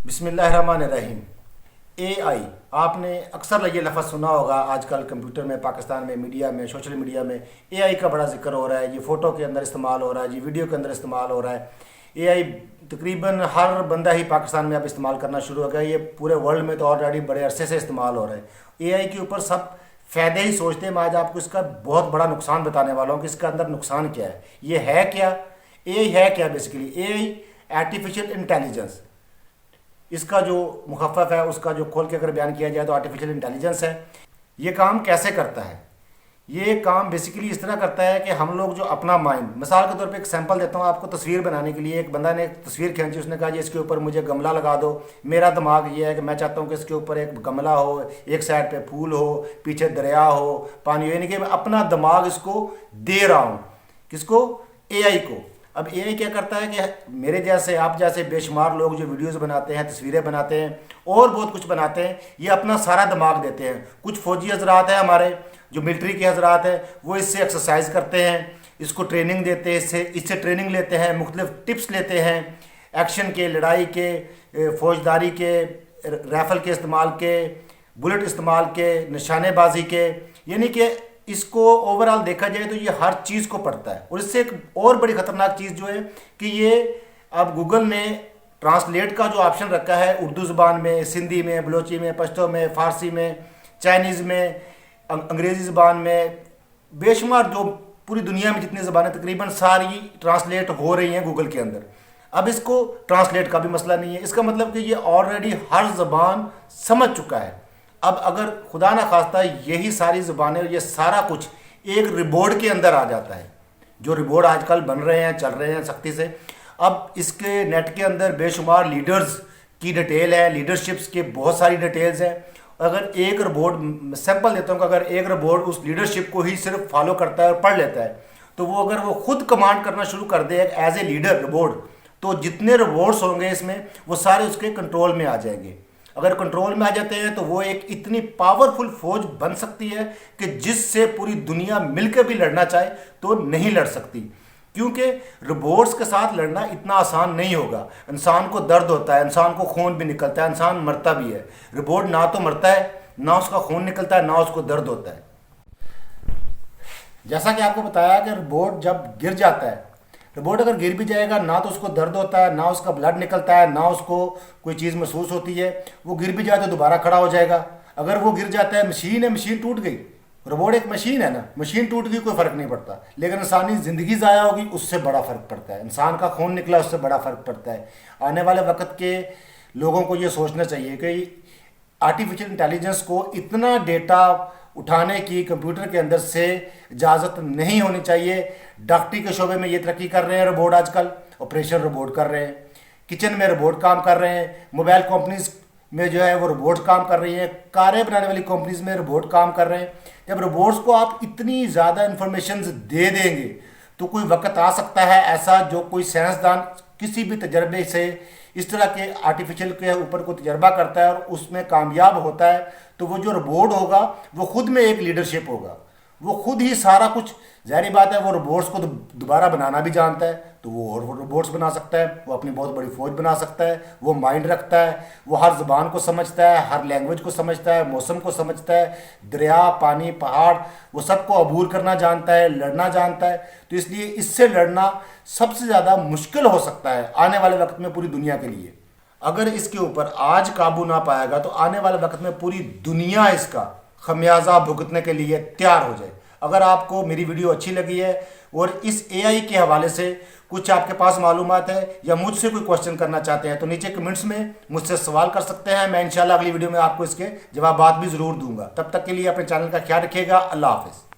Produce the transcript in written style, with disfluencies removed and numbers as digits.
بسم اللہ الرحمن الرحیم۔ اے آئی، آپ نے اکثر یہ لفظ سنا ہوگا۔ آج کل کمپیوٹر میں، پاکستان میں، میڈیا میں، سوشل میڈیا میں اے آئی کا بڑا ذکر ہو رہا ہے۔ یہ فوٹو کے اندر استعمال ہو رہا ہے، یہ ویڈیو کے اندر استعمال ہو رہا ہے۔ اے آئی تقریباً ہر بندہ ہی پاکستان میں اب استعمال کرنا شروع ہو گیا۔ یہ پورے ورلڈ میں تو آلریڈی بڑے عرصے سے استعمال ہو رہا ہے۔ اے آئی کے اوپر سب فائدے ہی سوچتے ہیں، میں آج آپ کو اس کا بہت بڑا نقصان بتانے والا ہوں کہ اس کا اندر نقصان کیا ہے۔ یہ ہے کیا؟ اے آئی ہے کیا بیسیکلی؟ اے آئی آرٹیفیشل انٹیلیجنس، اس کا جو مخفف ہے، اس کا جو کھول کے اگر بیان کیا جائے تو آرٹیفیشل انٹیلیجنس ہے۔ یہ کام کیسے کرتا ہے؟ یہ کام بیسیکلی اس طرح کرتا ہے کہ ہم لوگ جو اپنا مائنڈ، مثال کے طور پہ ایک سیمپل دیتا ہوں آپ کو تصویر بنانے کے لیے۔ ایک بندہ نے ایک تصویر کھینچی، اس نے کہا جی اس کے اوپر مجھے گملہ لگا دو۔ میرا دماغ یہ ہے کہ میں چاہتا ہوں کہ اس کے اوپر ایک گملہ ہو، ایک سائڈ پہ پھول ہو، پیچھے دریا ہو، پانی ہو، یعنی کہ میں اپنا دماغ اس کو دے رہا ہوں۔ کس کو؟ اے آئی کو۔ اب اے آئی کیا کرتا ہے کہ میرے جیسے، آپ جیسے بے شمار لوگ جو ویڈیوز بناتے ہیں، تصویریں بناتے ہیں اور بہت کچھ بناتے ہیں، یہ اپنا سارا دماغ دیتے ہیں۔ کچھ فوجی حضرات ہیں ہمارے جو ملٹری کے حضرات ہیں، وہ اس سے ایکسرسائز کرتے ہیں، اس کو ٹریننگ دیتے ہیں، اس سے ٹریننگ لیتے ہیں، مختلف ٹپس لیتے ہیں ایکشن کے، لڑائی کے، فوجداری کے، رائفل کے استعمال کے، بلٹ استعمال کے، نشانے بازی کے، یعنی کہ اس کو اوورآل دیکھا جائے تو یہ ہر چیز کو پڑھتا ہے۔ اور اس سے ایک اور بڑی خطرناک چیز جو ہے کہ یہ اب گوگل نے ٹرانسلیٹ کا جو آپشن رکھا ہے، اردو زبان میں، سندھی میں، بلوچی میں، پشتو میں، فارسی میں، چائنیز میں، انگریزی زبان میں، بے شمار جو پوری دنیا میں جتنی زبانیں تقریباً ساری ٹرانسلیٹ ہو رہی ہیں گوگل کے اندر۔ اب اس کو ٹرانسلیٹ کا بھی مسئلہ نہیں ہے، اس کا مطلب کہ یہ آلریڈی ہر زبان سمجھ چکا ہے۔ اب اگر خدا نہ خواستہ یہی ساری زبانیں، یہ سارا کچھ ایک ربورڈ کے اندر آ جاتا ہے، جو ربورڈ آج کل بن رہے ہیں، چل رہے ہیں سختی سے۔ اب اس کے نیٹ کے اندر بے شمار لیڈرز کی ڈیٹیل ہے، لیڈرشپس کے بہت ساری ڈیٹیلز ہیں۔ اگر ایک ربورڈ، سیمپل دیتا ہوں کہ اگر ایک ربورڈ اس لیڈرشپ کو ہی صرف فالو کرتا ہے اور پڑھ لیتا ہے، تو وہ اگر وہ خود کمانڈ کرنا شروع کر دے ایز اے لیڈر ربورڈ، تو جتنے ربورڈس ہوں گے اس میں، وہ سارے اس کے کنٹرول میں آ جائیں گے۔ اگر کنٹرول میں آ جاتے ہیں تو وہ ایک اتنی پاورفل فوج بن سکتی ہے کہ جس سے پوری دنیا مل کے بھی لڑنا چاہے تو نہیں لڑ سکتی، کیونکہ روبوٹس کے ساتھ لڑنا اتنا آسان نہیں ہوگا۔ انسان کو درد ہوتا ہے، انسان کو خون بھی نکلتا ہے، انسان مرتا بھی ہے۔ روبوٹ نہ تو مرتا ہے، نہ اس کا خون نکلتا ہے، نہ اس کو درد ہوتا ہے۔ جیسا کہ آپ کو بتایا کہ روبوٹ جب گر جاتا ہے، روبوٹ اگر گر بھی جائے گا، نہ تو اس کو درد ہوتا ہے، نہ اس کا بلڈ نکلتا ہے، نہ اس کو کوئی چیز محسوس ہوتی ہے۔ وہ گر بھی جائے تو دوبارہ کھڑا ہو جائے گا۔ اگر وہ گر جاتا ہے، مشین ہے، مشین ٹوٹ گئی، روبوٹ ایک مشین ہے نا، مشین ٹوٹ گئی کوئی فرق نہیں پڑتا، لیکن انسانی زندگی ضائع ہوگی اس سے بڑا فرق پڑتا ہے، انسان کا خون نکلا اس سے بڑا فرق پڑتا ہے۔ آنے والے وقت کے لوگوں کو یہ سوچنا چاہیے کہ آرٹیفیشل انٹیلیجنس کو اتنا ڈیٹا اٹھانے کی کمپیوٹر کے اندر سے اجازت نہیں ہونی چاہیے۔ ڈاکٹری کے شعبے میں یہ ترقی کر رہے ہیں روبوٹ، آج کل آپریشن روبوٹ کر رہے ہیں، کچن میں روبوٹ کام کر رہے ہیں، موبائل کمپنیز میں جو ہے وہ روبوٹ کام کر رہی ہیں، کاریں بنانے والی کمپنیز میں روبوٹ کام کر رہے ہیں۔ جب روبوٹس کو آپ اتنی زیادہ انفارمیشنز دے دیں گے تو کوئی وقت آ سکتا ہے ایسا جو کوئی سائنسدان کسی بھی تجربے سے اس طرح کے آرٹیفیشل کے اوپر کو تجربہ کرتا ہے اور اس میں کامیاب ہوتا ہے، تو وہ جو روبوٹ ہوگا وہ خود میں ایک لیڈرشپ ہوگا، وہ خود ہی سارا کچھ، ظاہری بات ہے وہ روبوٹس کو دوبارہ بنانا بھی جانتا ہے، تو وہ اور روبوٹس بنا سکتا ہے، وہ اپنی بہت بڑی فوج بنا سکتا ہے، وہ مائنڈ رکھتا ہے، وہ ہر زبان کو سمجھتا ہے، ہر لینگویج کو سمجھتا ہے، موسم کو سمجھتا ہے، دریا، پانی، پہاڑ، وہ سب کو عبور کرنا جانتا ہے، لڑنا جانتا ہے۔ تو اس لیے اس سے لڑنا سب سے زیادہ مشکل ہو سکتا ہے آنے والے وقت میں پوری دنیا کے لیے۔ اگر اس کے اوپر آج قابو نہ پائے گا تو آنے والے وقت میں پوری دنیا اس کا خمیازہ بھگتنے کے لیے تیار ہو جائے۔ اگر آپ کو میری ویڈیو اچھی لگی ہے اور اس اے آئی کے حوالے سے کچھ آپ کے پاس معلومات ہے یا مجھ سے کوئی کوشچن کرنا چاہتے ہیں تو نیچے کمنٹس میں مجھ سے سوال کر سکتے ہیں، میں انشاءاللہ اگلی ویڈیو میں آپ کو اس کے جوابات بھی ضرور دوں گا۔ تب تک کے لیے اپنے چینل کا خیال رکھیے گا۔ اللہ حافظ۔